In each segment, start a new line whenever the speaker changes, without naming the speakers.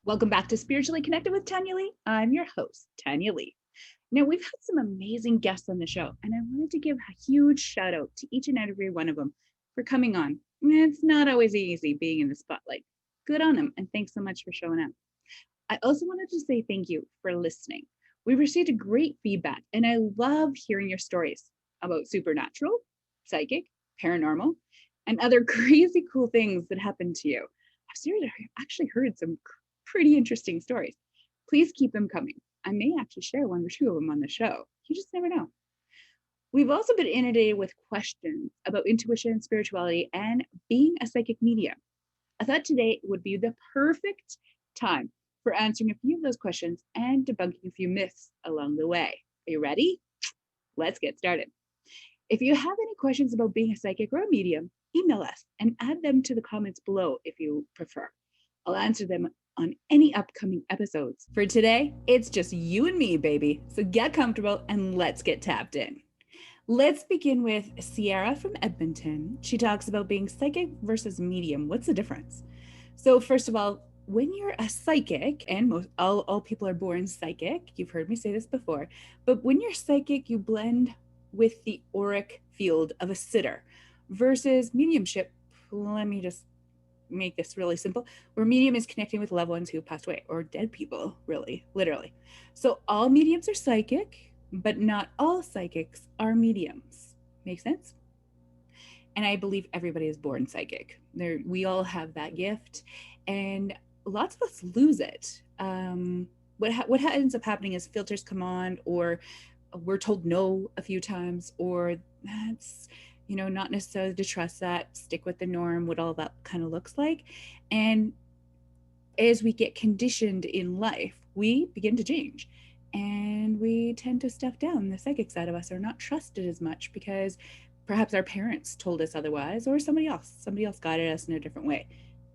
Welcome back to Spiritually Connected with Tanya Lee. I'm your host, Tanya Lee. Now, we've had some amazing guests on the show, and I wanted to give a huge shout out to each and every one of them for coming on. It's not always easy being in the spotlight. Good on them, and thanks so much for showing up. I also wanted to say thank you for listening. We've received a great feedback, and I love hearing your stories about supernatural, psychic, paranormal, and other crazy cool things that happen to you. I've actually heard some pretty interesting stories. Please keep them coming. I may actually share one or two of them on the show. You just never know. We've also been inundated with questions about intuition, spirituality, and being a psychic medium. I thought today would be the perfect time for answering a few of those questions and debunking a few myths along the way. Are you ready? Let's get started. If you have any questions about being a psychic or a medium, email us and add them to the comments below if you prefer. I'll answer them on any upcoming episodes. For today, it's just you and me, baby. So get comfortable and let's get tapped in. Let's begin with Sierra from Edmonton. She talks about being psychic versus medium. What's the difference? So first of all, when you're a psychic, and all people are born psychic, you've heard me say this before, but when you're psychic, you blend with the auric field of a sitter versus mediumship. Let me just make this really simple, where medium is connecting with loved ones who passed away or dead people, really, literally. So all mediums are psychic, but not all psychics are mediums. Make sense? And I believe everybody is born psychic. We all have that gift, and lots of us lose it. What ends up happening is filters come on, or we're told no a few times, or that's not necessarily to trust that, stick with the norm, what all that kind of looks like. And as we get conditioned in life, we begin to change, and we tend to stuff down the psychic side of us, or not trust it as much because perhaps our parents told us otherwise, or somebody else guided us in a different way.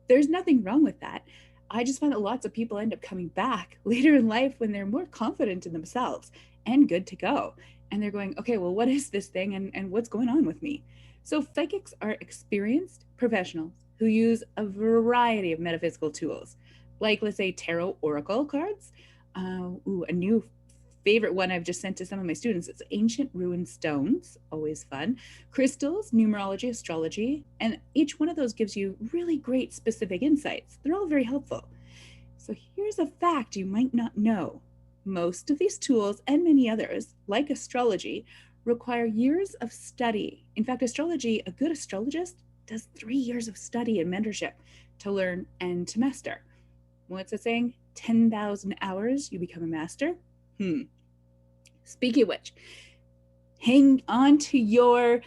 There's nothing wrong with that. I just find that lots of people end up coming back later in life when they're more confident in themselves and good to go. And they're going, okay, well, what is this thing and what's going on with me? So psychics are experienced professionals who use a variety of metaphysical tools, like, let's say, tarot oracle cards. A new favorite one I've just sent to some of my students is ancient ruined stones, always fun, crystals, numerology, astrology, and each one of those gives you really great specific insights. They're all very helpful. So here's a fact you might not know. Most of these tools and many others, like astrology, require years of study. In fact, astrology, a good astrologist does 3 years of study and mentorship to learn and to master. What's it saying? 10,000 hours, you become a master? Speaking of which, hang on to your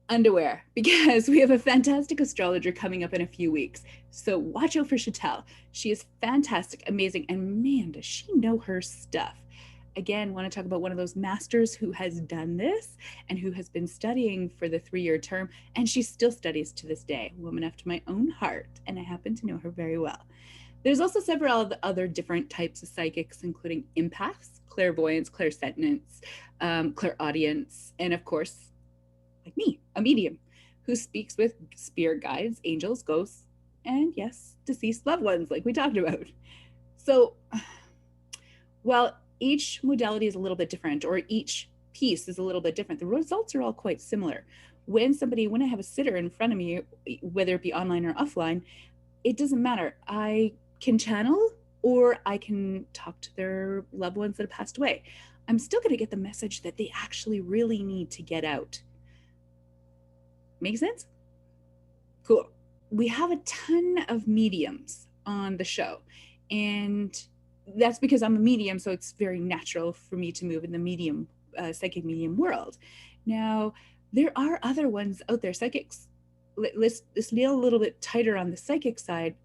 underwear because we have a fantastic astrologer coming up in a few weeks. So watch out for Chatelle. She is fantastic, amazing, and man, does she know her stuff. Again, want to talk about one of those masters who has done this and who has been studying for the 3-year term, and she still studies to this day. Woman after my own heart, and I happen to know her very well. There's also several of the other different types of psychics, including empaths, clairvoyance, clairsentience, clairaudience, and of course, like me, a medium who speaks with spirit guides, angels, ghosts, and yes, deceased loved ones, like we talked about. So, while each modality is a little bit different, or each piece is a little bit different, the results are all quite similar. When I have a sitter in front of me, whether it be online or offline, it doesn't matter. I can channel, or I can talk to their loved ones that have passed away. I'm still going to get the message that they actually really need to get out. Make sense? Cool. We have a ton of mediums on the show, and that's because I'm a medium, so it's very natural for me to move in the medium, psychic medium world. Now, there are other ones out there, psychics. Let's nail a little bit tighter on the psychic side,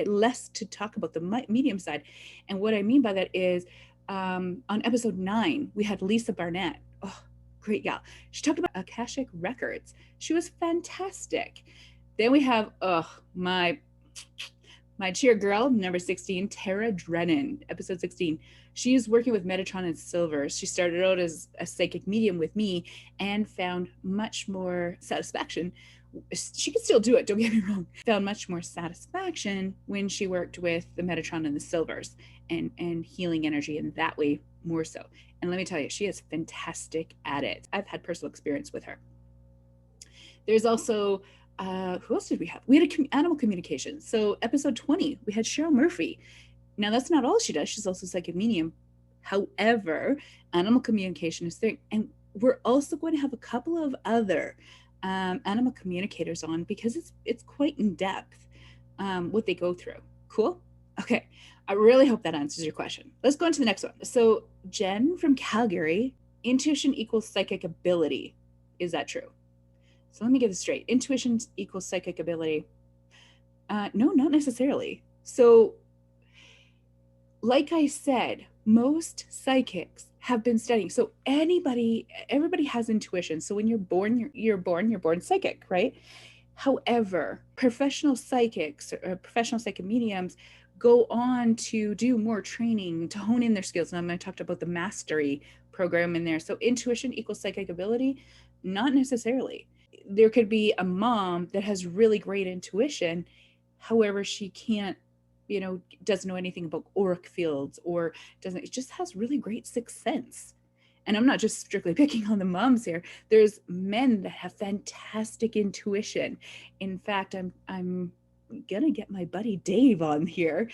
less to talk about the medium side. And what I mean by that is, on episode 9, we had Lisa Barnett. Oh, great gal. She talked about Akashic records. She was fantastic. Then we have my cheer girl, number 16, Tara Drennan, episode 16. She's working with Metatron and Silvers. She started out as a psychic medium with me and found much more satisfaction. She can still do it, don't get me wrong. Found much more satisfaction when she worked with the Metatron and the Silvers and healing energy in that way more so. And let me tell you, she is fantastic at it. I've had personal experience with her. There's also, who else did we have? We had animal communication. So episode 20, we had Cheryl Murphy. Now that's not all she does. She's also psychic medium. However, animal communication is there. And we're also going to have a couple of other animal communicators on because it's quite in depth what they go through. Cool? Okay. I really hope that answers your question. Let's go on to the next one. So Jen from Calgary, intuition equals psychic ability. Is that true? So let me get this straight. Intuition equals psychic ability. No, not necessarily. So like I said, most psychics have been studying. So everybody has intuition. So when you're born psychic, right? However, professional psychics or professional psychic mediums go on to do more training to hone in their skills. And I talked about the mastery program in there. So intuition equals psychic ability? Not necessarily. There could be a mom that has really great intuition. However, she can't, doesn't know anything about auric fields or it just has really great sixth sense. And I'm not just strictly picking on the moms here. There's men that have fantastic intuition. In fact, I'm gonna get my buddy Dave on here.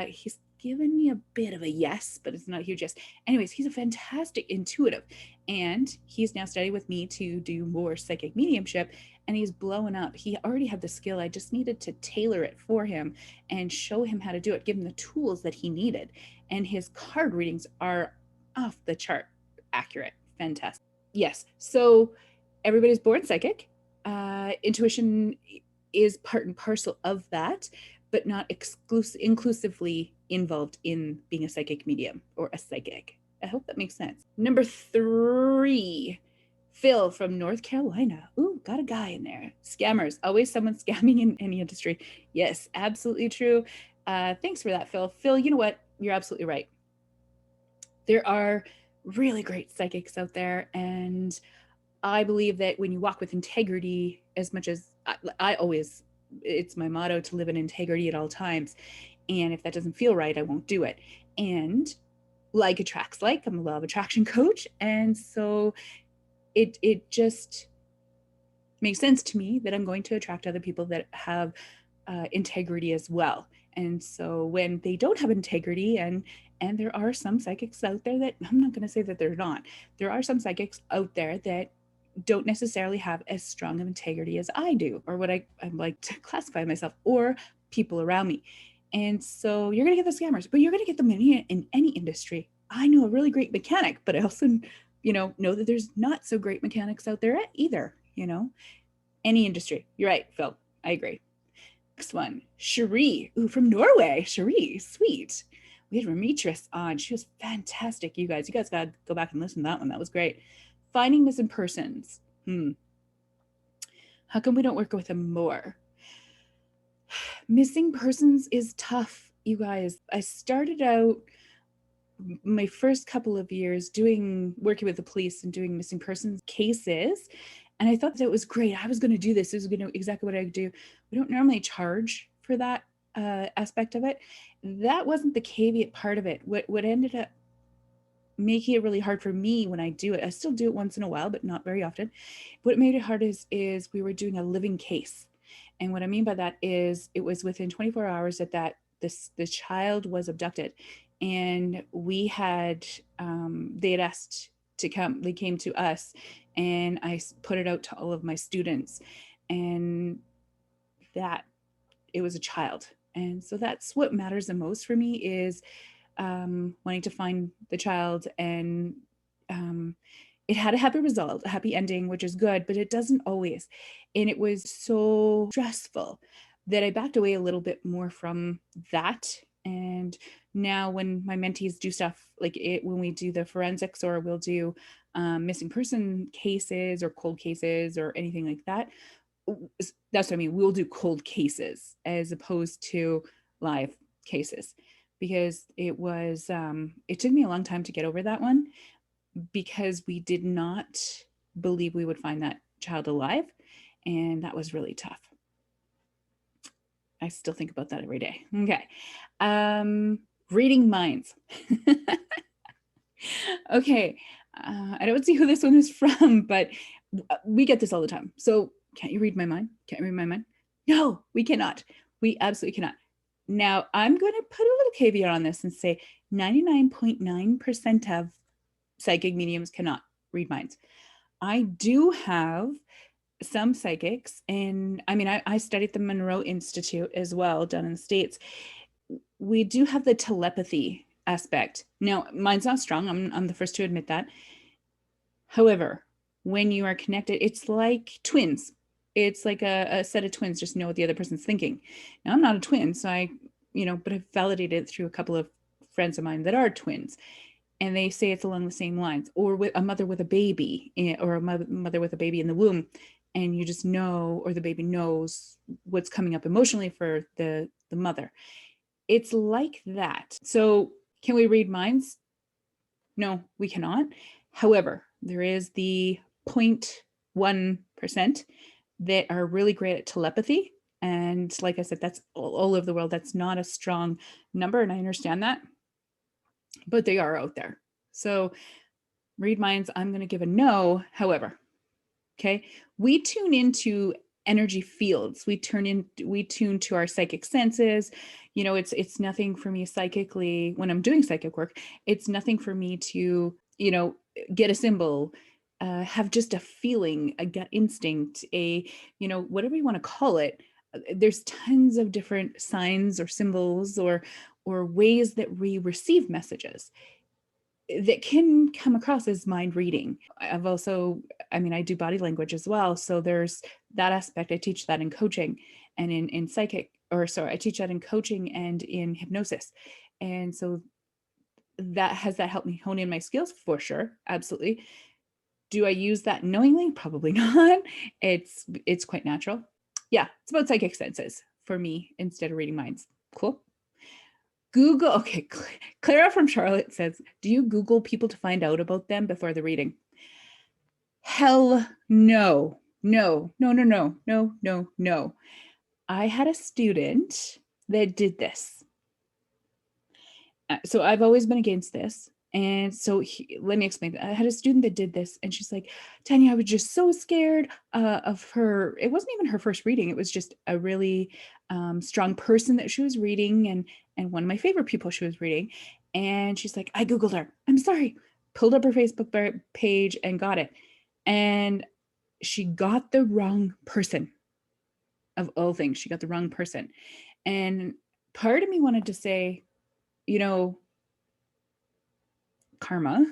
He's given me a bit of a yes, but it's not a huge yes. Anyways, he's a fantastic intuitive, and he's now studying with me to do more psychic mediumship, and he's blowing up. He already had the skill. I just needed to tailor it for him and show him how to do it, give him the tools that he needed. And his card readings are off the chart accurate. Fantastic. Yes. So everybody's born psychic. Intuition is part and parcel of that, but not inclusively involved in being a psychic medium or a psychic. I hope that makes sense. Number 3, Phil from North Carolina. Ooh, got a guy in there. Scammers. Always someone scamming in any industry. Yes, absolutely true. Thanks for that, Phil. Phil, you know what? You're absolutely right. There are really great psychics out there, and I believe that when you walk with integrity, as much as I always, it's my motto to live in integrity at all times. And if that doesn't feel right, I won't do it. And like attracts like. I'm a law of attraction coach. And so it just makes sense to me that I'm going to attract other people that have integrity as well. And so when they don't have integrity, and there are some psychics out there that, I'm not going to say that they're not, there are some psychics out there that don't necessarily have as strong of integrity as I do, or what I like to classify myself, or people around me. And so you're going to get the scammers, but you're going to get them in any industry. I know a really great mechanic, but I also, know that there's not so great mechanics out there either, any industry. You're right, Phil. I agree. Next one, Cherie, from Norway. Cherie, sweet. We had Remitris on. She was fantastic, you guys. You guys got to go back and listen to that one. That was great. Finding missing persons. How come we don't work with them more? Missing persons is tough, you guys. I started out my first couple of years working with the police and doing missing persons cases. And I thought that was great. I was going to do this. This was going to exactly what I do. We don't normally charge for that aspect of it. That wasn't the caveat part of it. What ended up making it really hard for me when I do it, I still do it once in a while, but not very often. What made it hard is we were doing a living case. And what I mean by that is it was within 24 hours that the child was abducted. And we had, they had asked to come, they came to us, and I put it out to all of my students, and that it was a child. And so that's what matters the most for me, is wanting to find the child. And it had a happy result, a happy ending, which is good, but it doesn't always. And it was so stressful that I backed away a little bit more from that. And now when my mentees do stuff like when we do the forensics, or we'll do missing person cases or cold cases or anything like that, that's what I mean. We'll do cold cases as opposed to live cases. because it was, it took me a long time to get over that one, because we did not believe we would find that child alive. And that was really tough. I still think about that every day. Okay. Reading minds. Okay. I don't see who this one is from, but we get this all the time. So, can't you read my mind? Can't you read my mind? No, we cannot. We absolutely cannot. Now, I'm going to put a little caveat on this and say 99.9% of psychic mediums cannot read minds. I do have some psychics, and I mean, I studied at the Monroe Institute as well, down in the States. We do have the telepathy aspect. Now, mine's not strong. I'm the first to admit that. However, when you are connected, it's like twins. It's like a set of twins, just know what the other person's thinking. Now, I'm not a twin, so but I've validated it through a couple of friends of mine that are twins. And they say it's along the same lines, or with a mother with a baby, or a mother with a baby in the womb, and you just know, or the baby knows what's coming up emotionally for the mother. It's like that. So can we read minds? No, we cannot. However, there is the 0.1% that are really great at telepathy. And like I said, that's all over the world. That's not a strong number, and I understand that, but they are out there. So read minds, I'm going to give a no. However, okay, we tune into energy fields. We tune to our psychic senses. It's nothing for me psychically when I'm doing psychic work. It's nothing for me to, get a symbol, have just a feeling, a gut instinct, whatever you want to call it. There's tons of different signs or symbols or ways that we receive messages that can come across as mind reading. I've also, I do body language as well. So there's that aspect. I teach that in coaching and in psychic, I teach that in coaching and in hypnosis. And so that helped me hone in my skills? For sure. Absolutely. Do I use that knowingly? Probably not. It's quite natural. Yeah, it's about psychic senses for me instead of reading minds. Cool. Google, okay, Clara from Charlotte says, do you Google people to find out about them before the reading? Hell no. No. I had a student that did this. So I've always been against this. And so let me explain. I had a student that did this, and she's like, Tanya, I was just so scared of her. It wasn't even her first reading. It was just a really strong person that she was reading, and one of my favorite people she was reading. And she's like, I Googled her. I'm sorry. Pulled up her Facebook page and got it. And she got the wrong person. Of all things, she got the wrong person. And part of me wanted to say, karma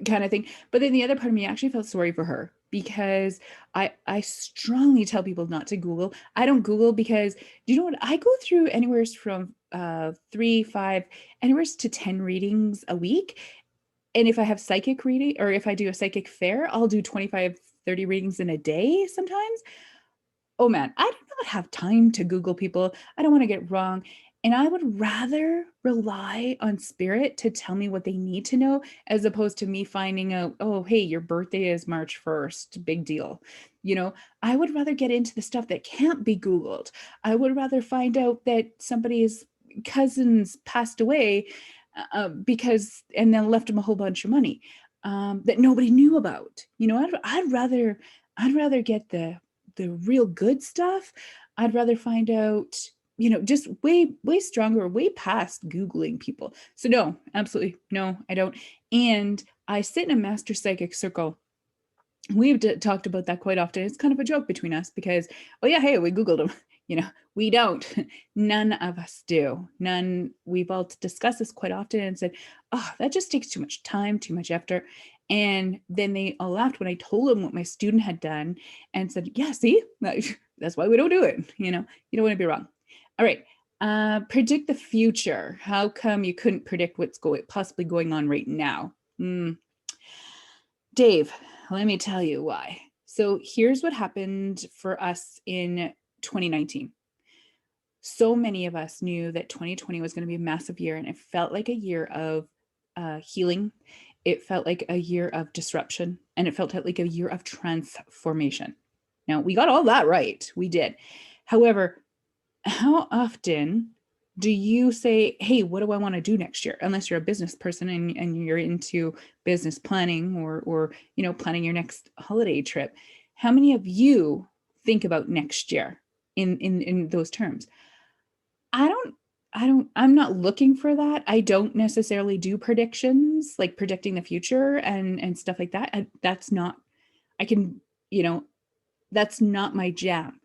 kind of thing. But then the other part of me actually felt sorry for her, because I strongly tell people not to Google. I don't Google because, do you know what? I go through anywhere from 3, 5, anywhere to 10 readings a week. And if I have psychic reading, or if I do a psychic fair, I'll do 25, 30 readings in a day sometimes. Oh man, I do not have time to Google people. I don't want to get wrong. And I would rather rely on spirit to tell me what they need to know, as opposed to me finding out, oh, hey, your birthday is March 1st. Big deal. I would rather get into the stuff that can't be Googled. I would rather find out that somebody's cousins passed away and then left him a whole bunch of money that nobody knew about. I'd rather get the real good stuff. I'd rather find out, just way stronger, way past Googling people. So no, absolutely no, I don't. And I sit in a master psychic circle. We've talked about that quite often. It's kind of a joke between us because, oh yeah, hey, we Googled them. We don't. None of us do. None. We've all discussed this quite often and said, oh, that just takes too much time, too much effort. And then they all laughed when I told them what my student had done and said, yeah, see, that's why we don't do it. You don't want to be wrong. All right. Predict the future. How come you couldn't predict what's possibly going on right now? Dave, let me tell you why. So here's what happened for us in 2019. So many of us knew that 2020 was going to be a massive year, and it felt like a year of healing. It felt like a year of disruption, and it felt like a year of transformation. Now, we got all that right. We did. However, how often do you say, hey, what do I want to do next year? Unless you're a business person and you're into business planning or planning your next holiday trip. How many of you think about next year in those terms? I'm not looking for that. I don't necessarily do predictions, like predicting the future and stuff like that. That's not, I can, that's not my jam.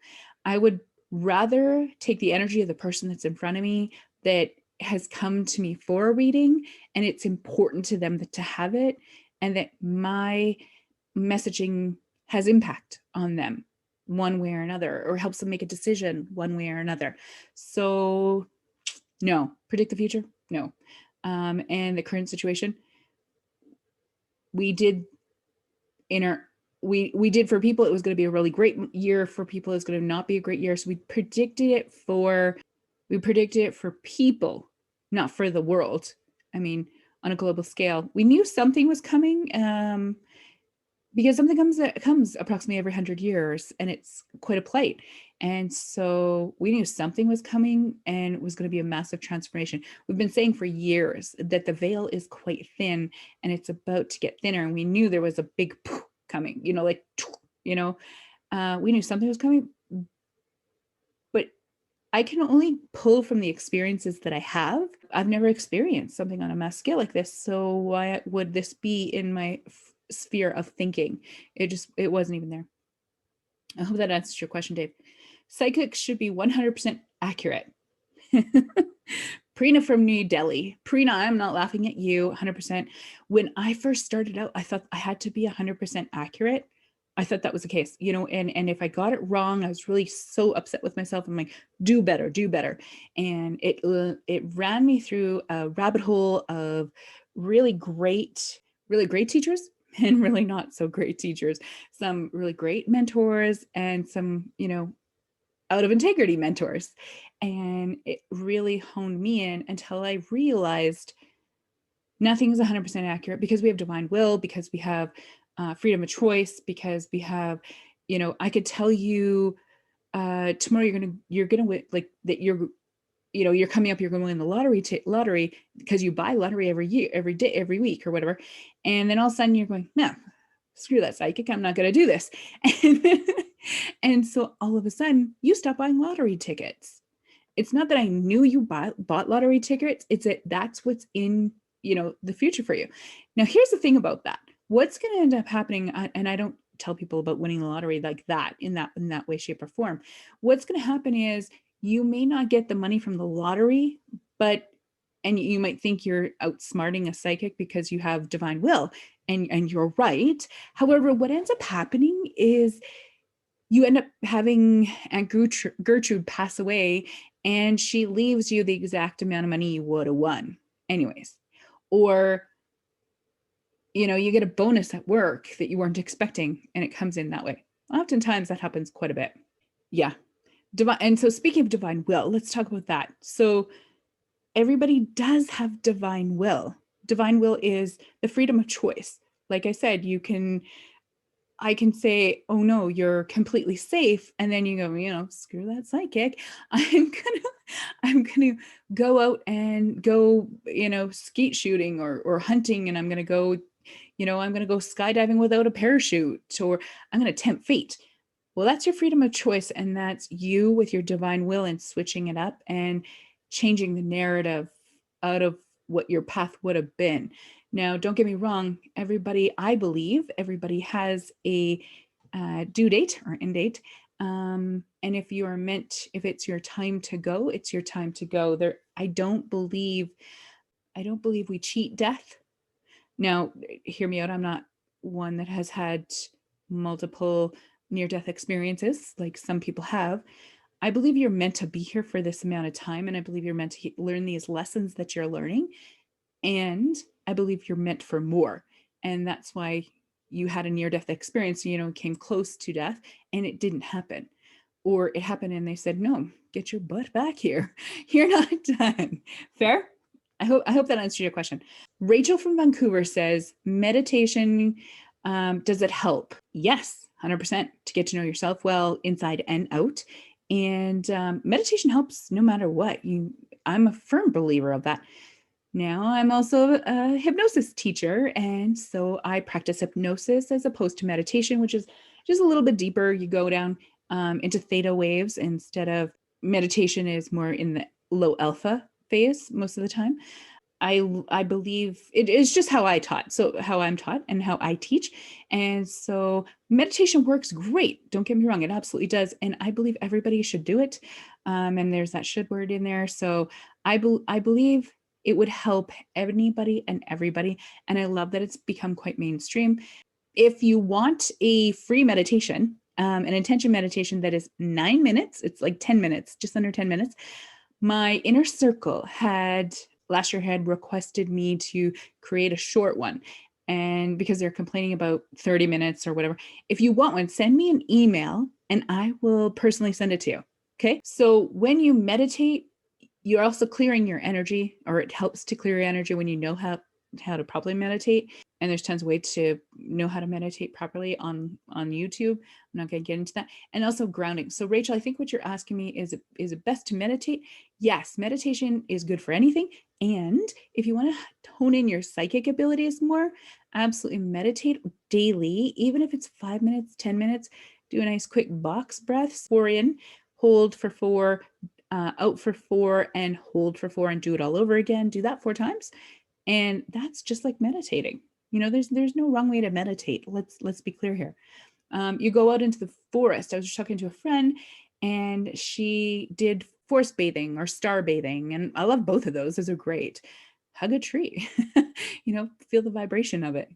I would rather take the energy of the person that's in front of me that has come to me for a reading, and it's important to them to have it, and that my messaging has impact on them one way or another, or helps them make a decision one way or another. So no. Predict the future? No. And the current situation, we did we did for people, it was going to be a really great year. For people, it's going to not be a great year. So we predicted it for people, not for the world. I mean, on a global scale, we knew something was coming, because something comes approximately every 100 years, and it's quite a plight. And so we knew something was coming, and it was going to be a massive transformation. We've been saying for years that the veil is quite thin, and it's about to get thinner. And we knew there was a big coming, we knew something was coming, but I can only pull from the experiences that I have. I've never experienced something on a mass scale like this. So why would this be in my sphere of thinking? It wasn't even there. I hope that answers your question, Dave. Psychics should be 100% accurate. Preena from New Delhi. Preena, I'm not laughing at you. 100%. When I first started out, I thought I had to be 100% accurate. I thought that was the case, and if I got it wrong, I was really so upset with myself. I'm like, do better. And it ran me through a rabbit hole of really great teachers and really not so great teachers, some really great mentors and some, out of integrity mentors. And it really honed me in until I realized nothing is 100% accurate, because we have divine will, because we have freedom of choice, because we have, I could tell you tomorrow you're gonna win, like that you're coming up, you're going to win the lottery because you buy lottery every year, every day, every week or whatever. And then all of a sudden you're going, no, screw that psychic, I'm not going to do this. And so all of a sudden you stop buying lottery tickets. It's not that I knew you bought lottery tickets. It's that's what's in, the future for you. Now, here's the thing about that. What's going to end up happening, and I don't tell people about winning the lottery like that, in that way, shape, or form. What's going to happen is you may not get the money from the lottery, and you might think you're outsmarting a psychic because you have divine will, and you're right. However, what ends up happening is you end up having Aunt Gertrude pass away, and she leaves you the exact amount of money you would have won anyways. Or, you get a bonus at work that you weren't expecting, and it comes in that way. Oftentimes that happens quite a bit. Yeah. And so speaking of divine will, let's talk about that. So everybody does have divine will. Divine will is the freedom of choice. Like I said, I can say, oh no, you're completely safe. And then you go, screw that psychic. I'm gonna go out and go, skeet shooting or hunting. And I'm gonna go, I'm gonna go skydiving without a parachute, or I'm gonna tempt fate. Well, that's your freedom of choice. And that's you with your divine will and switching it up and changing the narrative out of what your path would have been. Now, don't get me wrong. I believe everybody has a due date or end date. And if it's your time to go, it's your time to go. I don't believe we cheat death. Now, hear me out. I'm not one that has had multiple near-death experiences like some people have. I believe you're meant to be here for this amount of time, and I believe you're meant to learn these lessons that you're learning, and I believe you're meant for more. And that's why you had a near-death experience, came close to death, and it didn't happen. or it happened and they said, no, get your butt back here. You're not done. Fair? I hope that answered your question. Rachel from Vancouver says, meditation, does it help? Yes, 100%, to get to know yourself well, inside and out. And meditation helps no matter what. I'm a firm believer of that. Now I'm also a hypnosis teacher, and so I practice hypnosis as opposed to meditation, which is just a little bit deeper. You go down into theta waves instead of meditation is more in the low alpha phase most of the time. I believe it is just how I taught. So how I'm taught and how I teach. And so meditation works great. Don't get me wrong. It absolutely does. And I believe everybody should do it. And there's that should word in there. So I believe it would help anybody and everybody. And I love that it's become quite mainstream. If you want a free meditation, an intention meditation that is 9 minutes, it's like 10 minutes, just under 10 minutes. My inner circle last year had requested me to create a short one. And because they're complaining about 30 minutes or whatever, if you want one, send me an email and I will personally send it to you. Okay. So when you meditate, you're also clearing your energy, or it helps to clear your energy when you know how to properly meditate. And there's tons of ways to know how to meditate properly on YouTube. I'm not going to get into that. And also grounding. So Rachel, I think what you're asking me is it best to meditate? Yes, meditation is good for anything. And if you want to hone in your psychic abilities more, absolutely meditate daily, even if it's 5 minutes, 10 minutes. Do a nice quick box breaths. 4 in, hold for 4, out for 4, and hold for 4, and do it all over again. Do that 4 times. And that's just like meditating. There's no wrong way to meditate. Let's be clear here. You go out into the forest. I was just talking to a friend and she did forest bathing or star bathing. And I love both of those. Those are great. Hug a tree, feel the vibration of it.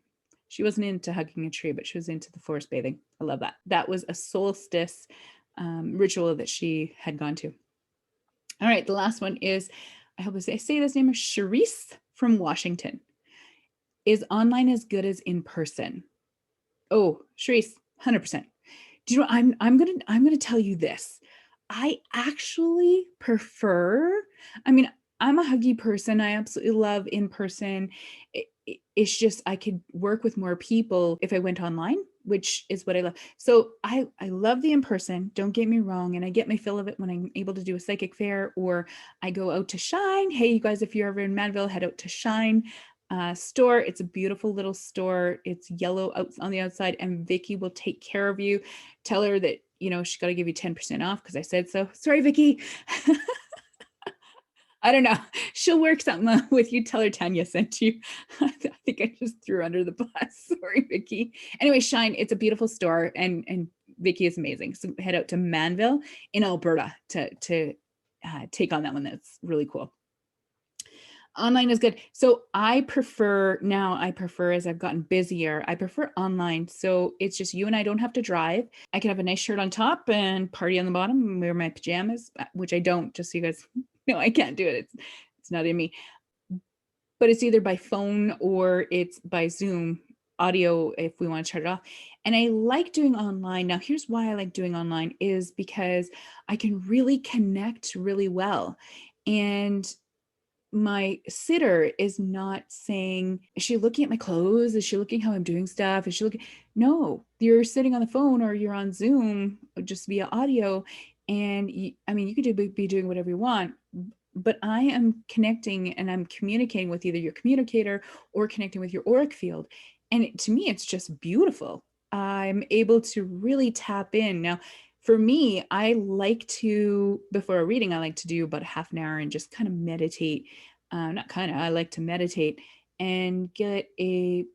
She wasn't into hugging a tree, but she was into the forest bathing. I love that. That was a solstice ritual that she had gone to. All right. The last one is, I hope I say this name, is Charisse from Washington. Is online as good as in person? Oh, Charisse, 100%. Do you know, I'm gonna tell you this. I actually prefer, I'm a huggy person. I absolutely love in person. It's just, I could work with more people if I went online, which is what I love. So I love the in-person, don't get me wrong. And I get my fill of it when I'm able to do a psychic fair, or I go out to Shine. Hey, you guys, if you're ever in Manville, head out to Shine store. It's a beautiful little store. It's yellow out on the outside, and Vicky will take care of you. Tell her that, she's got to give you 10% off because I said so. Sorry, Vicky. I don't know. She'll work something with you. Tell her Tanya sent you. I think I just threw under the bus. Sorry, Vicky. Anyway, Shine, it's a beautiful store, and Vicky is amazing. So head out to Manville in Alberta to take on that one. That's really cool. Online is good. So I prefer, as I've gotten busier, I prefer online. So it's just you and I don't have to drive. I can have a nice shirt on top and party on the bottom and wear my pajamas, which I don't, just so you guys know, I can't do it. It's not in me. But it's either by phone or it's by Zoom audio if we want to turn it off. And I like doing online. Now, here's why I like doing online is because I can really connect really well. And my sitter is not saying, is she looking at my clothes? Is she looking how I'm doing stuff? Is she looking? No, you're sitting on the phone or you're on Zoom just via audio. And you could be doing whatever you want, but I am connecting and I'm communicating with either your communicator or connecting with your auric field. And to me, it's just beautiful. I'm able to really tap in. Now, for me, I like to, before a reading, I like to do about half an hour and just kind of meditate. I like to meditate and get a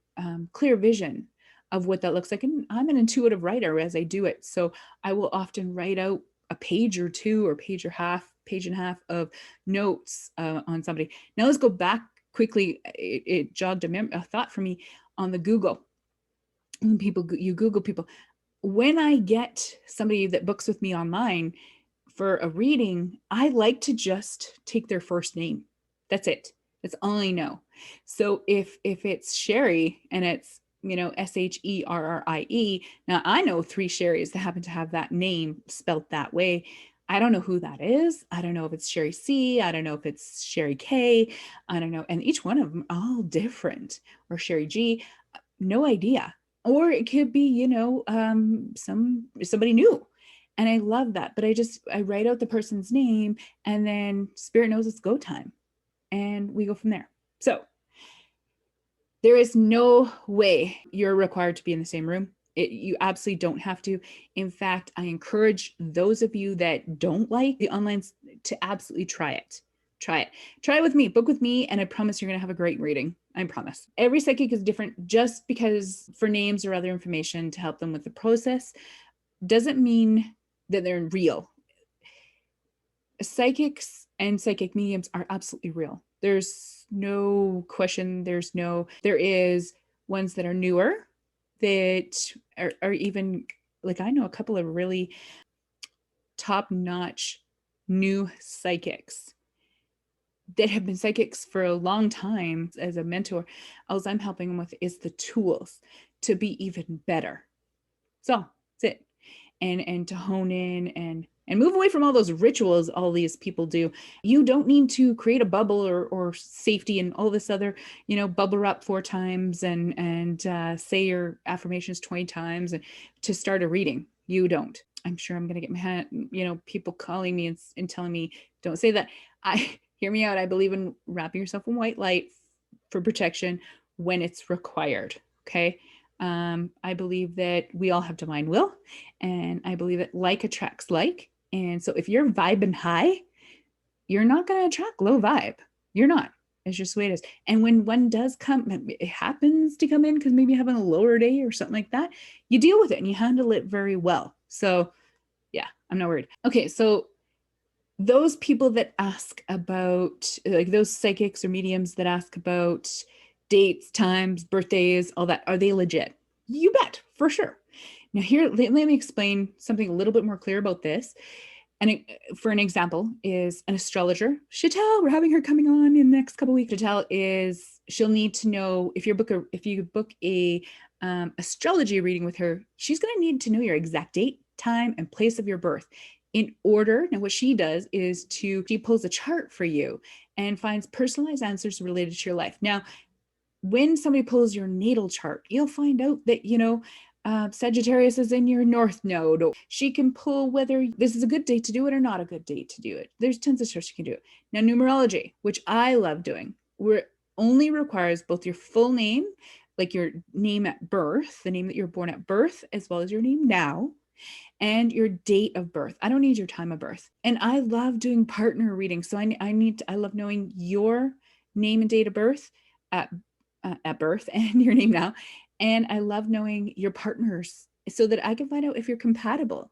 clear vision of what that looks like. And I'm an intuitive writer as I do it. So I will often write out a page or two or page and a half of notes on somebody. Now let's go back quickly. It jogged a thought for me on the Google. When you Google people, when I get somebody that books with me online for a reading, I like to just take their first name. That's it. That's all I know. So if it's Sherry and it's Sherrie. Now I know 3 Sherries that happen to have that name spelt that way. I don't know who that is. I don't know if it's Sherry C. I don't know if it's Sherry K. I don't know. And each one of them all different. Or Sherry G. No idea. Or it could be, somebody new. And I love that. But I write out the person's name, and then Spirit knows it's go time. And we go from there. So there is no way you're required to be in the same room. You absolutely don't have to. In fact, I encourage those of you that don't like the online to absolutely try it. Try it with me, book with me, and I promise you're going to have a great reading. I promise. Every psychic is different. Just because for names or other information to help them with the process doesn't mean that they're real. Psychics and psychic mediums are absolutely real. There's no question. There is ones that are newer that are even, like, I know a couple of really top-notch new psychics that have been psychics for a long time. As a mentor, all I'm helping them with is the tools to be even better. So that's it. And to hone in and move away from all those rituals all these people do. You don't need to create a bubble or safety and all this other, bubble up 4 times and say your affirmations 20 times and to start a reading. You don't. I'm sure I'm going to get mad, people calling me and telling me, don't say that. Hear me out. I believe in wrapping yourself in white light for protection when it's required. Okay. I believe that we all have divine will, and I believe that like attracts like. And so if you're vibing high, you're not going to attract low vibe. You're not. It's just the way it is. And when one does come, it happens to come in because maybe you're having a lower day or something like that, you deal with it and you handle it very well. So yeah, I'm not worried. Okay. So those people that ask about, like those psychics or mediums that ask about dates, times, birthdays, all that, are they legit? You bet, for sure. Now here, let me explain something a little bit more clear about this. And for an example is an astrologer, Chantel. We're having her coming on in the next couple of weeks. Chantel she'll need to know if you book a astrology reading with her, she's going to need to know your exact date, time, and place of your birth. Now what she does is she pulls a chart for you and finds personalized answers related to your life. Now, when somebody pulls your natal chart, you'll find out that, Sagittarius is in your north node. She can pull whether this is a good date to do it or not a good date to do it. There's tons of stuff she can do. Now, numerology, which I love doing, only requires both your full name, like your name at birth, the name that you're born at birth, as well as your name now, and your date of birth. I don't need your time of birth. And I love doing partner readings. So I love knowing your name and date of birth at birth and your name now. And I love knowing your partners so that I can find out if you're compatible.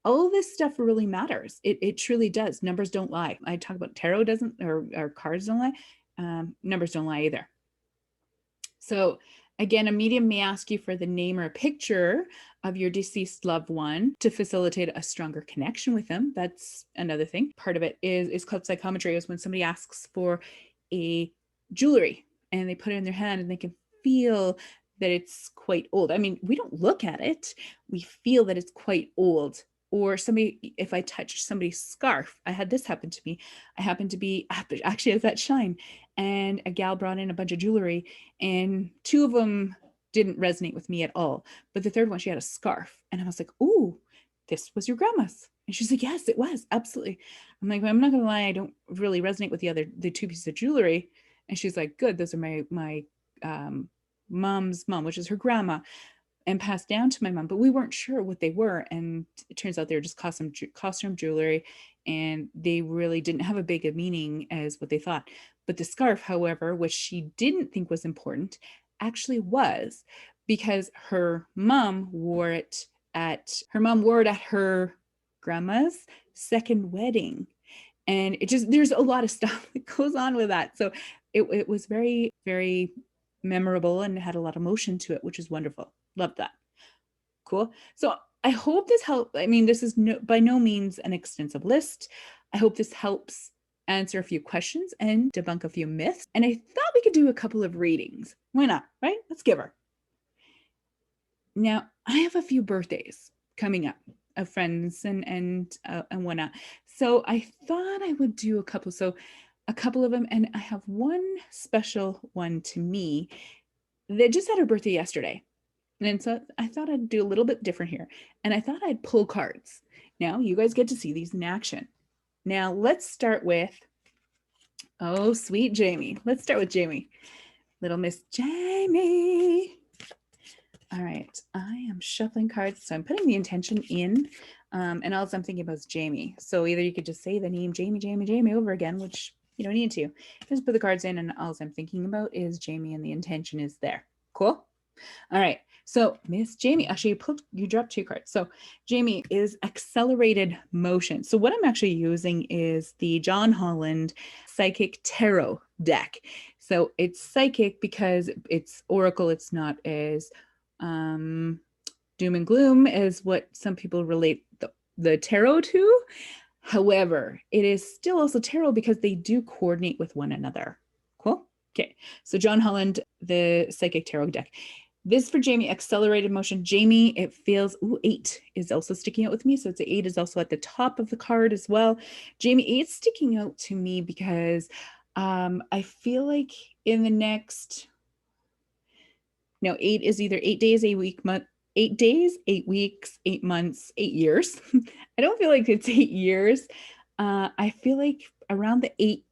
All this stuff really matters. It truly does. Numbers don't lie. I talk about tarot doesn't, or cards don't lie. Numbers don't lie either. So again, a medium may ask you for the name or a picture of your deceased loved one to facilitate a stronger connection with them. That's another thing. Part of it is called psychometry, is when somebody asks for a jewelry and they put it in their hand and they can feel that it's quite old. I mean, we don't look at it. We feel that it's quite old. Or if I touch somebody's scarf, I had this happen to me. I happened to be, actually I was at Shine, and a gal brought in a bunch of jewelry, and 2 of them didn't resonate with me at all. But the third one, she had a scarf. And I was like, "Ooh, this was your grandma's." And she's like, "Yes, it was. Absolutely." I'm like, "Well, I'm not going to lie. I don't really resonate with the 2 pieces of jewelry." And she's like, "Good. Those are my mom's mom, which is her grandma, and passed down to my mom." But we weren't sure what they were. And it turns out they were just costume jewelry. And they really didn't have a big a meaning as what they thought. But the scarf, however, which she didn't think was important, actually was, because her mom wore it at her grandma's second wedding. And there's a lot of stuff that goes on with that. So it was very, very memorable and had a lot of emotion to it, which is wonderful. Love that. Cool. So I hope this helped. I mean, this is by no means an extensive list. I hope this helps answer a few questions and debunk a few myths. And I thought we could do a couple of readings. Why not? Right? Let's give her. Now, I have a few birthdays coming up of friends and whatnot. So I thought I would do a couple. So a couple of them, and I have one special one to me that just had her birthday yesterday. And so I thought I'd do a little bit different here. And I thought I'd pull cards. Now you guys get to see these in action. Now let's start with, oh, sweet Jamie. Let's start with Jamie. Little Miss Jamie. All right, I am shuffling cards. So I'm putting the intention in, and all I'm thinking about is Jamie. So either you could just say the name Jamie, Jamie, Jamie over again, which you don't need to. Just put the cards in, and all I'm thinking about is Jamie, and the intention is there. Cool? All right, so Miss Jamie, actually you dropped 2 cards. So Jamie is accelerated motion. So what I'm actually using is the John Holland Psychic Tarot deck. So it's psychic because it's oracle. It's not as doom and gloom as what some people relate the tarot to. However, it is still also tarot because they do coordinate with one another. Cool? Okay, so John Holland, the Psychic Tarot deck. This for Jamie, accelerated motion. Jamie, it feels, 8 is also sticking out with me. So it's 8 is also at the top of the card as well. Jamie, 8's sticking out to me because I feel like in the next, no, 8 is either 8 days, 8 week, 8 days, 8 weeks, 8 months, 8 years. I don't feel like it's 8 years. I feel like around the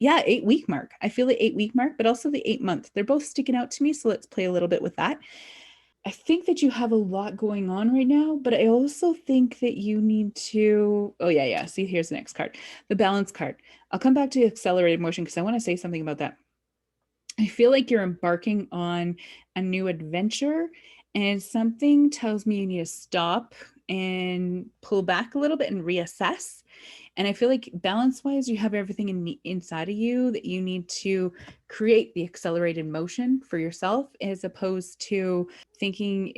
8-week mark. I feel the 8-week mark, but also the 8-month. They're both sticking out to me. So let's play a little bit with that. I think that you have a lot going on right now, but I also think that you need to, oh yeah. See, here's the next card, the balance card. I'll come back to accelerated motion because I want to say something about that. I feel like you're embarking on a new adventure, and something tells me you need to stop and pull back a little bit and reassess. And I feel like balance-wise, you have everything inside of you that you need to create the accelerated motion for yourself, as opposed to thinking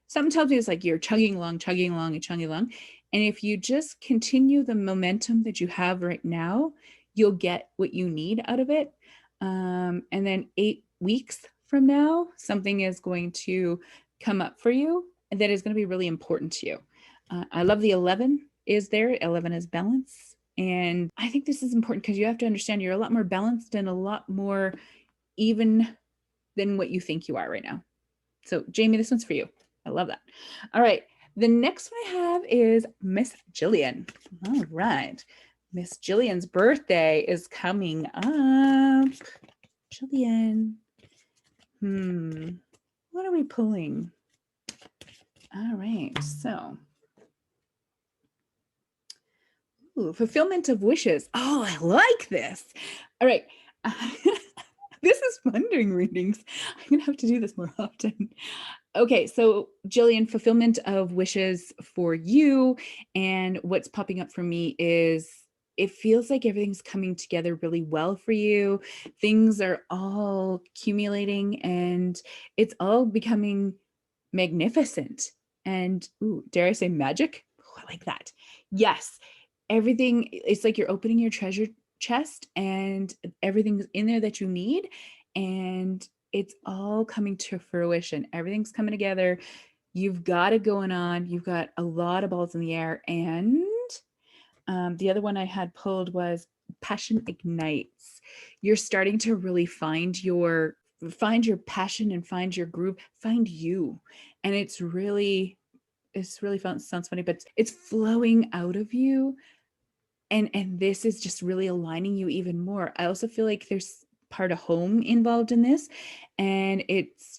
something tells me it's like you're chugging along. And if you just continue the momentum that you have right now, you'll get what you need out of it. And then 8 weeks from now, something is going to come up for you that is going to be really important to you. I love the 11 is there. 11 is balance. And I think this is important because you have to understand you're a lot more balanced and a lot more even than what you think you are right now. So Jamie, this one's for you. I love that. All right. The next one I have is Miss Jillian. All right. Miss Jillian's birthday is coming up. Jillian. What are we pulling? All right. So, fulfillment of wishes. Oh, I like this. All right. This is fun doing readings. I'm going to have to do this more often. Okay, so Jillian, fulfillment of wishes for you. And what's popping up for me is it feels like everything's coming together really well for you. Things are all accumulating and it's all becoming magnificent. And dare I say magic? I like that. Yes, everything, it's like you're opening your treasure chest and everything's in there that you need. And it's all coming to fruition. Everything's coming together. You've got it going on. You've got a lot of balls in the air. And the other one I had pulled was passion ignites. You're starting to really find your passion and find your groove, find you. And it's really fun. It sounds funny, but it's flowing out of you. And this is just really aligning you even more. I also feel like there's part of home involved in this, and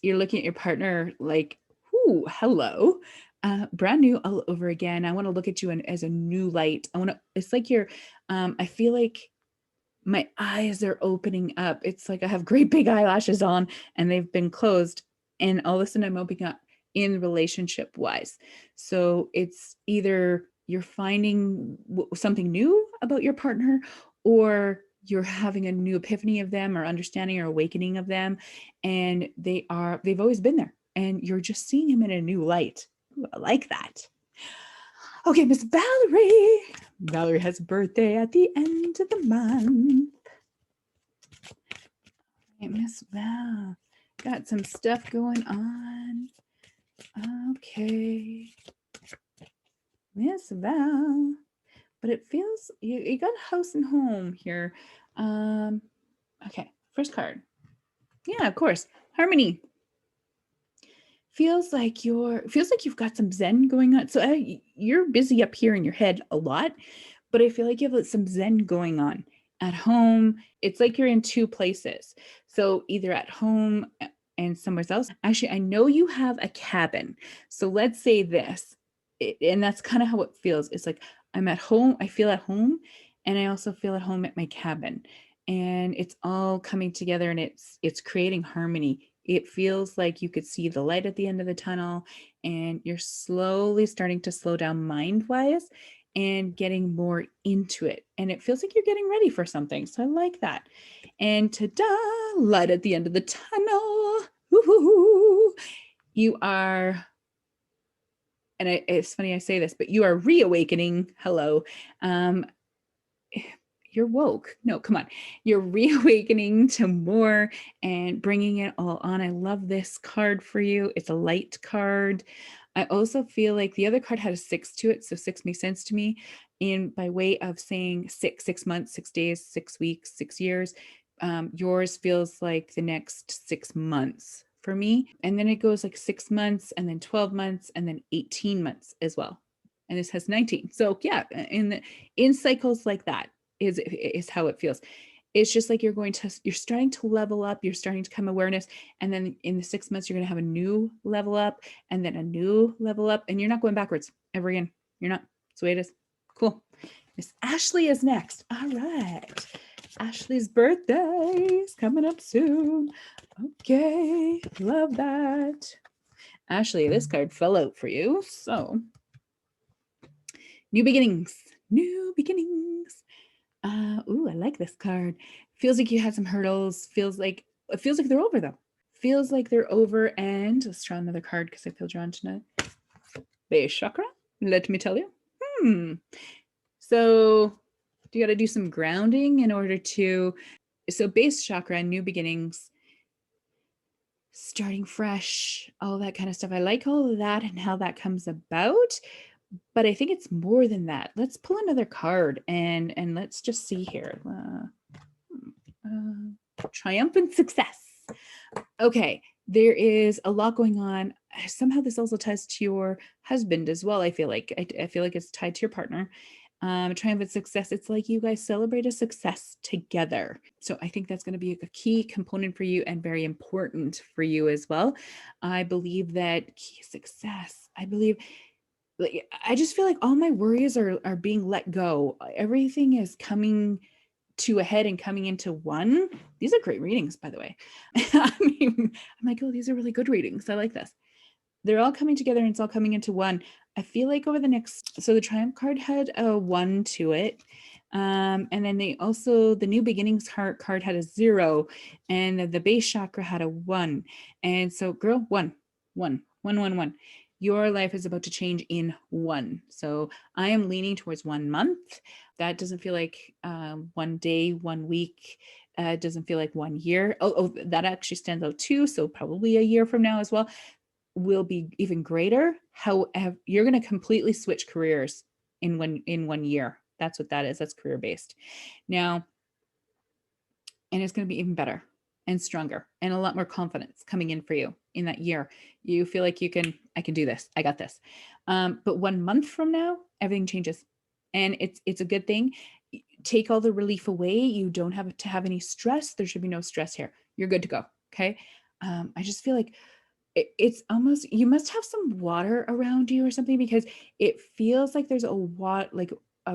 you're looking at your partner like, ooh, hello, brand new all over again. I want to look at you as a new light. It's like I feel like my eyes are opening up. It's like I have great big eyelashes on and they've been closed, and all of a sudden I'm opening up in relationship wise. So it's either you're finding something new about your partner, or you're having a new epiphany of them, or understanding or awakening of them, and they've always been there and you're just seeing him in a new light. Ooh, I like that. Okay, Miss Valerie. Valerie has a birthday at the end of the month. Okay, Miss Val, got some stuff going on. Okay. Miss Val. But it feels, you got house and home here. Okay, first card. Yeah, of course. Harmony. Feels like you've got some Zen going on. So you're busy up here in your head a lot, but I feel like you have some Zen going on at home. It's like you're in two places. So either at home and somewhere else. Actually, I know you have a cabin. So let's say this, and that's kind of how it feels. It's like I'm at home, I feel at home, and I also feel at home at my cabin. And it's all coming together and it's creating harmony. It feels like you could see the light at the end of the tunnel, and you're slowly starting to slow down mind-wise and getting more into it. And it feels like you're getting ready for something. So I like that. And ta-da, light at the end of the tunnel. Woo-hoo-hoo. You are, and it's funny I say this, but you are reawakening. Hello. You're woke. No, come on. You're reawakening to more and bringing it all on. I love this card for you. It's a light card. I also feel like the other card had a 6 to it. So 6 makes sense to me in by way of saying 6 months, 6 days, 6 weeks, 6 years. Yours feels like the next 6 months for me. And then it goes like 6 months and then 12 months and then 18 months as well. And this has 19. So yeah, in cycles like that is how it feels. It's just like you're starting to level up, you're starting to come awareness, and then in the 6 months you're going to have a new level up and then a new level up, and you're not going backwards ever again. You're not. That's the way it is. Cool. Miss Ashley is next. All right. Ashley's birthday is coming up soon. Okay, love that. Ashley, this card fell out for you. So, new beginnings. New beginnings. Ooh, I like this card. Feels like you had some hurdles. It feels like they're over though. Feels like they're over. And let's try another card because I feel drawn tonight. Base chakra. Let me tell you. So you got to do some grounding in order to. So base chakra, new beginnings, starting fresh, all that kind of stuff. I like all of that and how that comes about. But I think it's more than that. Let's pull another card and let's just see here. Triumphant success. Okay, there is a lot going on. Somehow this also ties to your husband as well. I feel like it's tied to your partner. Triumphant success. It's like you guys celebrate a success together. So I think that's going to be a key component for you and very important for you as well. I believe that key success. I just feel like all my worries are being let go. Everything is coming to a head and coming into one. These are great readings, by the way. I mean, I'm like, oh, these are really good readings. I like this. They're all coming together and it's all coming into one. I feel like over the next, so the Triumph card had a 1 to it. And then the New Beginnings card had a 0, and the base chakra had a 1. And so girl, 1. Your life is about to change in 1. So I am leaning towards 1 month. That doesn't feel like 1 day, 1 week. Doesn't feel like 1 year. Oh, that actually stands out too. So probably a year from now as well will be even greater. However, you're going to completely switch careers in 1 year. That's what that is. That's career based. Now, and it's going to be even better and stronger and a lot more confidence coming in for you in that year. You feel like I can do this. I got this. But 1 month from now, everything changes, and it's a good thing. Take all the relief away. You don't have to have any stress. There should be no stress here. You're good to go. Okay. I just feel like it's almost, you must have some water around you or something, because it feels like there's a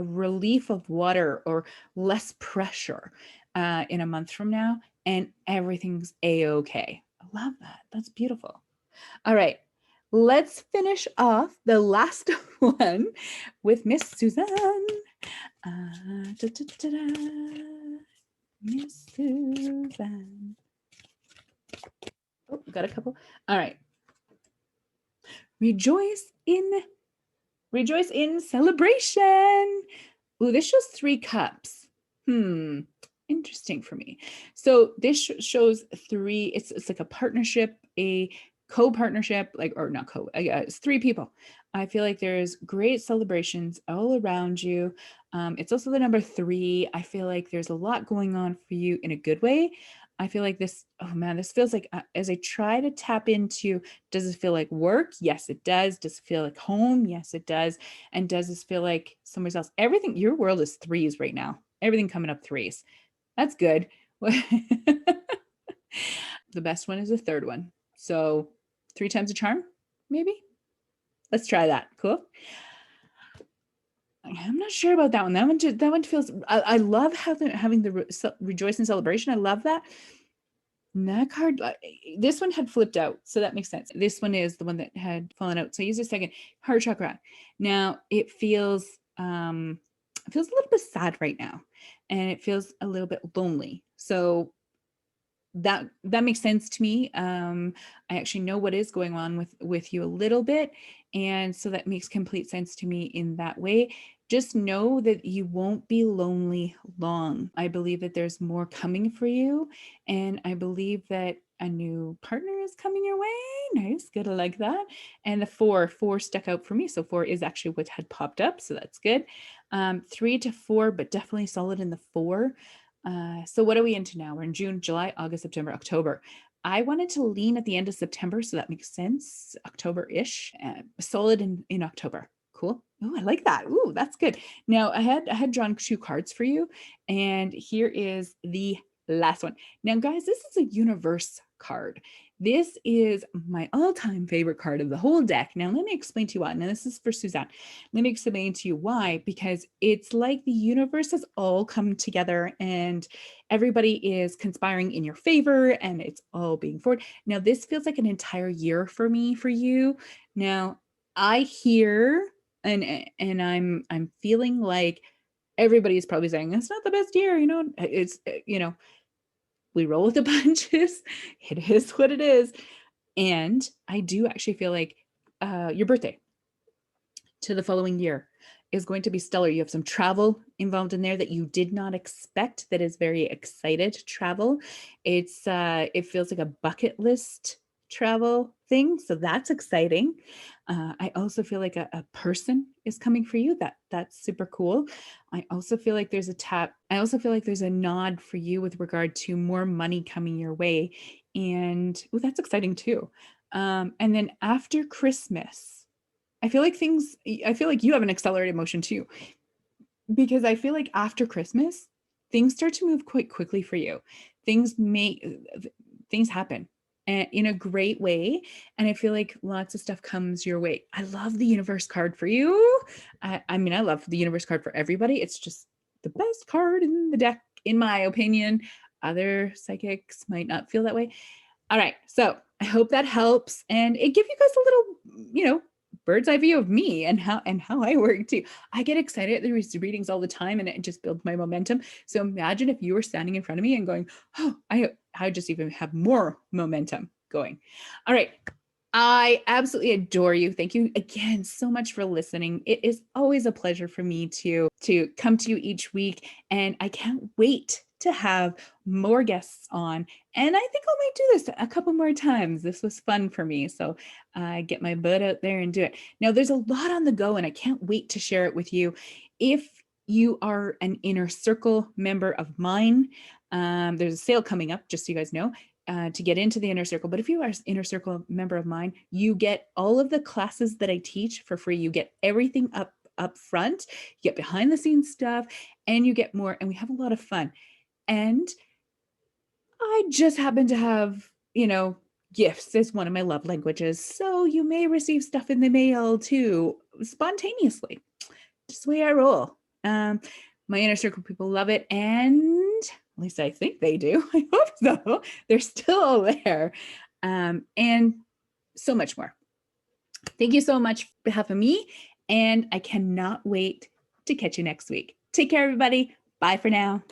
relief of water or less pressure in a month from now, and everything's a-okay. I love that. That's beautiful. All right, let's finish off the last one with Miss Suzanne. Miss Suzanne. Oh, got a couple. All right. Rejoice in celebration. Ooh, this shows 3 cups. Interesting for me. So this shows 3. It's like a partnership, a co-partnership, like, or not co, it's 3 people. I feel like there's great celebrations all around you. It's also the number 3. I feel like there's a lot going on for you in a good way. I feel like this, oh man, this feels like as I try to tap into, does it feel like work? Yes, it does. Does it feel like home? Yes, it does. And does this feel like somewhere else? Everything, your world is 3s right now. Everything coming up 3s. That's good. The best one is the 3rd one. So 3 times a charm, maybe? Let's try that. Cool. I'm not sure about that one. That one feels, I love having the rejoice and celebration. I love that. And that card, this one had flipped out, so that makes sense. This one is the one that had fallen out. So I use a second heart chakra. Now it feels a little bit sad right now, and it feels a little bit lonely. So that makes sense to me. I actually know what is going on with you a little bit, and so that makes complete sense to me in that way. Just know that you won't be lonely long. I believe that there's more coming for you, and I believe that a new partner is coming your way. Nice, good, I like that. And the four stuck out for me, so 4 is actually what had popped up, so that's good. 3 to 4, but definitely solid in the 4. So what are we into now? We're in June, July, August, September, October. I wanted to lean at the end of September, so that makes sense. October-ish, solid in October. Cool. Oh, I like that. Ooh, that's good. Now I had drawn 2 cards for you, and here is the last one. Now, guys, this is a universe card. This is my all-time favorite card of the whole deck. Now, let me explain to you why. Now, this is for Suzanne. Let me explain to you why, because it's like the universe has all come together and everybody is conspiring in your favor and it's all being forward. Now, this feels like an entire year for me, for you. Now, I hear and I'm feeling like everybody's probably saying it's not the best year, it's we roll with the punches. It is what it is. And I do actually feel like your birthday to the following year is going to be stellar. You have some travel involved in there that you did not expect, that is very excited travel. It feels like a bucket list travel thing, so that's exciting. I also feel like a person is coming for you. That's super cool. I also feel like there's a nod for you with regard to more money coming your way, and that's exciting too. And then after Christmas, I feel like you have an accelerated motion too, because I feel like after Christmas, things start to move quite quickly for you. Things happen in a great way. And I feel like lots of stuff comes your way. I love the universe card for you. I mean, I love the universe card for everybody. It's just the best card in the deck, in my opinion. Other psychics might not feel that way. All right. So I hope that helps. And it gives you guys a little, bird's eye view of me and how I work too. I get excited at the readings all the time, and it just builds my momentum. So imagine if you were standing in front of me and going, oh, I just even have more momentum going. All right. I absolutely adore you. Thank you again so much for listening. It is always a pleasure for me to come to you each week, and I can't wait to have more guests on. And I think I might do this a couple more times. This was fun for me. So I get my butt out there and do it. Now there's a lot on the go, and I can't wait to share it with you. If you are an Inner Circle member of mine, there's a sale coming up, just so you guys know, to get into the Inner Circle. But if you are an Inner Circle member of mine, you get all of the classes that I teach for free. You get everything up front, you get behind the scenes stuff, and you get more, and we have a lot of fun. And I just happen to have, gifts as one of my love languages. So you may receive stuff in the mail too, spontaneously. Just the way I roll. My Inner Circle people love it. And at least I think they do. I hope so. They're still there. And so much more. Thank you so much on behalf of me. And I cannot wait to catch you next week. Take care, everybody. Bye for now.